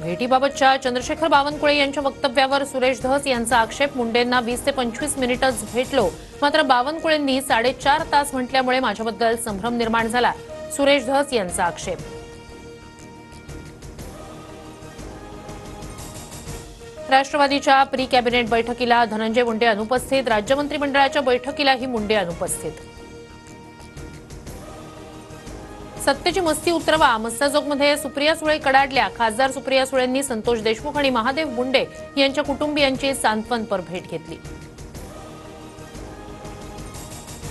भेटीबाबतच्या चंद्रशेखर बावनकुळे यांच्या वक्तव्यावर सुरेश धस यांचा आक्षेप. मुंडेंना 20 ते 25 मिनिटच भेटलो, मात्र बावनकुळेंनी 4.5 तास म्हटल्यामुळे माझ्याबद्दल संभ्रम निर्माण झाला. सुरेश धस यांचा आक्षेप. राष्ट्रवादीच्या प्री कॅबिनेट बैठकीला धनंजय मुंडे अनुपस्थित. राज्य मंत्रिमंडळाच्या बैठकीलाही मुंडे अनुपस्थित. सत्तेची मस्ती उतरवा. मस्साजोगमध्ये सुप्रिया सुळे कडाडल्या. खासदार सुप्रिया सुळेंनी संतोष देशमुख आणि महादेव मुंडे यांच्या कुटुंबियांची सांत्वनपर भेट घेतली.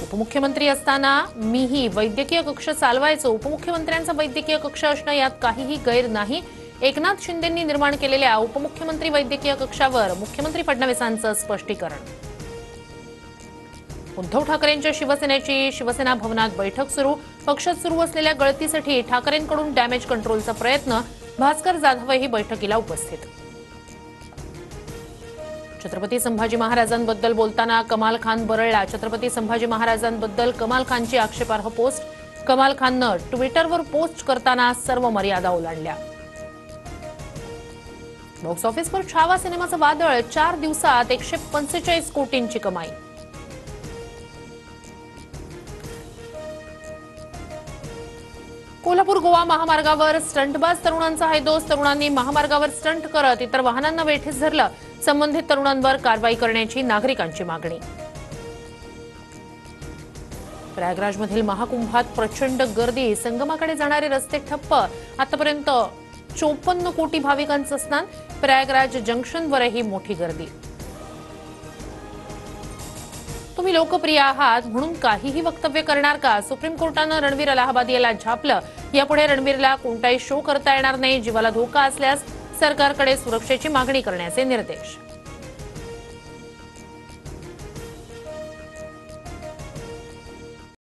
उपमुख्यमंत्री असताना मीही वैद्यकीय कक्ष चालवायचो. उपमुख्यमंत्र्यांचा वैद्यकीय कक्ष असणं यात काहीही गैर नाही. एकनाथ शिंदेंनी निर्माण केलेल्या उपमुख्यमंत्री वैद्यकीय कक्षावर मुख्यमंत्री फडणवीसांचं स्पष्टीकरण. उद्धव ठाकरेंच्या शिवसेनेची शिवसेना भवनात बैठक सुरू. पक्षात सुरू असलेल्या गळतीसाठी ठाकरेंकडून डॅमेज कंट्रोलचा प्रयत्न. भास्कर जाधवही बैठकीला उपस्थित. छत्रपती संभाजी महाराजांबद्दल बोलताना कमाल खान बरळला. छत्रपती संभाजी महाराजांबद्दल कमाल खानची आक्षेपार्ह पोस्ट. कमाल खाननं ट्विटरवर पोस्ट करताना सर्व मर्यादा ओलांडल्या. बॉक्स ऑफिसवर छावा सिनेमाचं वादळ. 4 दिवसात 145 कोटींची कमाई. कोल्हापूर गोवा महामार्गावर स्टंटबाज तरुणांचा हैदोस. तरुणांनी महामार्गावर स्टंट करत इतर वाहनांना वेठीस धरलं. संबंधित तरुणांवर कारवाई करण्याची नागरिकांची मागणी. प्रयागराजमधील महाकुंभात प्रचंड गर्दी. संगमाकडे जाणारे रस्ते ठप्प. आतापर्यंत 54 कोटी भाविकांचं स्नान. प्रयागराज जंक्शनवरही मोठी गर्दी. तुम्ही लोकप्रिय आहात म्हणून काहीही वक्तव्य करणार का? सुप्रीम कोर्टानं रणवीर अलाहाबादी याला झापलं. यापुढे रणवीरला कोणताही शो करता येणार नाही. जीवाला धोका असल्यास सरकारकडे सुरक्षेची मागणी करण्याचे निर्देश.